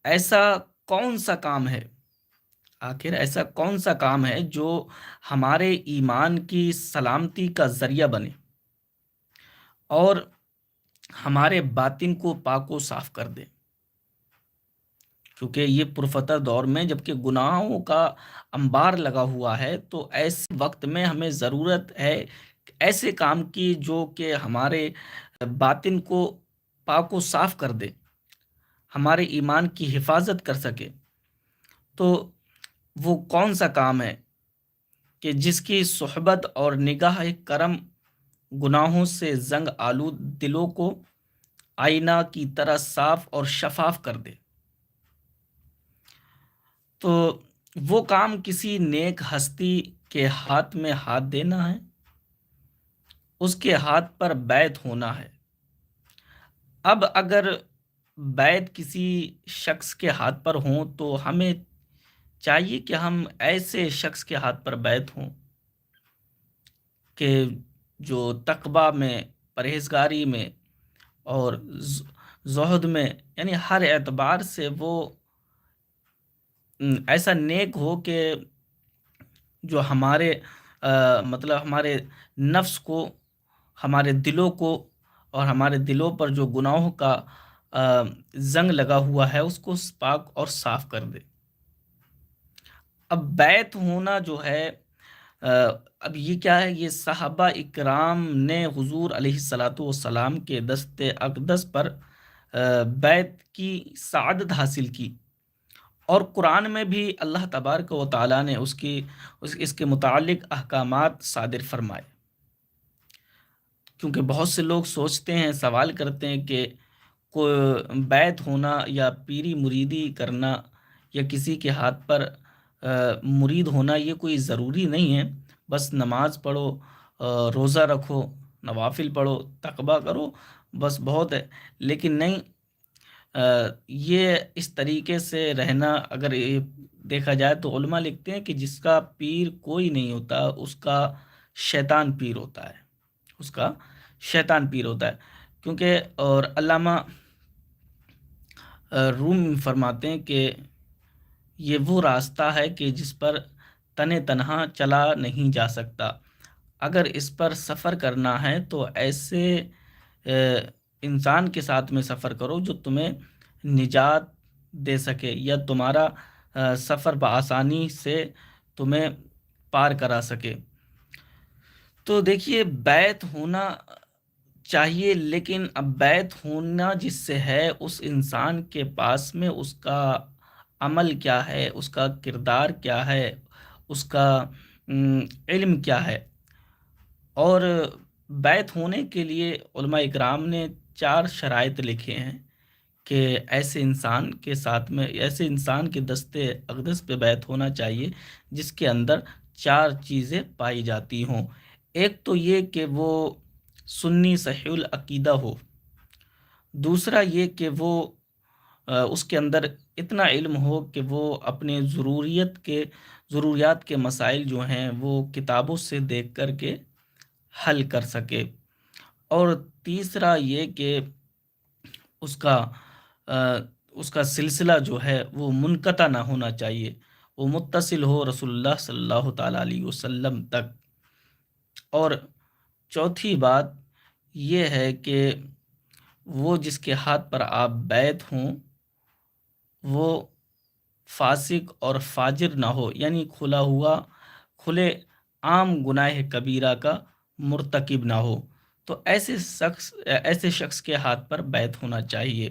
ایسا کون سا کام ہے، آخر ایسا کون سا کام ہے جو ہمارے ایمان کی سلامتی کا ذریعہ بنے اور ہمارے باطن کو پاک و صاف کر دے؟ کیونکہ یہ پرفتر دور میں جبکہ گناہوں کا انبار لگا ہوا ہے، تو ایسے وقت میں ہمیں ضرورت ہے ایسے کام کی جو کہ ہمارے باطن کو پاک و صاف کر دے، ہمارے ایمان کی حفاظت کر سکے۔ تو وہ کون سا کام ہے کہ جس کی صحبت اور نگاہ کرم گناہوں سے زنگ آلود دلوں کو آئینہ کی طرح صاف اور شفاف کر دے؟ تو وہ کام کسی نیک ہستی کے ہاتھ میں ہاتھ دینا ہے، اس کے ہاتھ پر بیعت ہونا ہے۔ اب اگر بیعت کسی شخص کے ہاتھ پر ہوں تو ہمیں چاہیے کہ ہم ایسے شخص کے ہاتھ پر بیعت ہوں کہ جو تقوی میں، پرہیزگاری میں اور زہد میں، یعنی ہر اعتبار سے وہ ایسا نیک ہو کہ جو ہمارے مطلب ہمارے نفس کو، ہمارے دلوں کو اور ہمارے دلوں پر جو گناہوں کا زنگ لگا ہوا ہے اس کو پاک اور صاف کر دے۔ اب بیعت ہونا جو ہے، اب یہ کیا ہے؟ یہ صحابہ اکرام نے حضور علیہ الصلاۃ والسلام کے دست اقدس پر بیعت کی سعادت حاصل کی، اور قرآن میں بھی اللہ تبارک و تعالیٰ نے اس کے متعلق احکامات صادر فرمائے۔ کیونکہ بہت سے لوگ سوچتے ہیں، سوال کرتے ہیں کہ بیعت ہونا یا پیری مریدی کرنا یا کسی کے ہاتھ پر مرید ہونا یہ کوئی ضروری نہیں ہے، بس نماز پڑھو، روزہ رکھو، نوافل پڑھو، تقویٰ کرو، بس بہت ہے۔ لیکن نہیں، یہ اس طریقے سے رہنا اگر یہ دیکھا جائے تو علماء لکھتے ہیں کہ جس کا پیر کوئی نہیں ہوتا اس کا شیطان پیر ہوتا ہے، اس کا شیطان پیر ہوتا ہے۔ کیونکہ اور علامہ روم فرماتے ہیں کہ یہ وہ راستہ ہے کہ جس پر تنہا چلا نہیں جا سکتا، اگر اس پر سفر کرنا ہے تو ایسے انسان کے ساتھ میں سفر کرو جو تمہیں نجات دے سکے یا تمہارا سفر بآسانی سے تمہیں پار کرا سکے۔ تو دیکھیے، بیعت ہونا چاہیے، لیکن اب بیعت ہونا جس سے ہے اس انسان کے پاس میں اس کا عمل کیا ہے، اس کا کردار کیا ہے، اس کا علم کیا ہے۔ اور بیعت ہونے کے لیے علماء اکرام نے 4 شرائط لکھے ہیں کہ ایسے انسان کے ساتھ میں، ایسے انسان کے دست اقدس پہ بیعت ہونا چاہیے جس کے اندر 4 چیزیں پائی جاتی ہوں۔ ایک تو یہ کہ وہ سنی صحیح العقیدہ ہو، دوسرا یہ کہ وہ اس کے اندر اتنا علم ہو کہ وہ اپنے ضروریات کے مسائل جو ہیں وہ کتابوں سے دیکھ کر کے حل کر سکے، اور تیسرا یہ کہ اس کا سلسلہ جو ہے وہ منقطع نہ ہونا چاہیے، وہ متصل ہو رسول اللہ صلی اللہ تعالیٰ علیہ وسلم تک۔ اور چوتھی بات یہ ہے کہ وہ جس کے ہاتھ پر آپ بیعت ہوں وہ فاسق اور فاجر نہ ہو، یعنی کھلے عام گناہ کبیرہ کا مرتکب نہ ہو، تو ایسے شخص کے ہاتھ پر بیعت ہونا چاہیے۔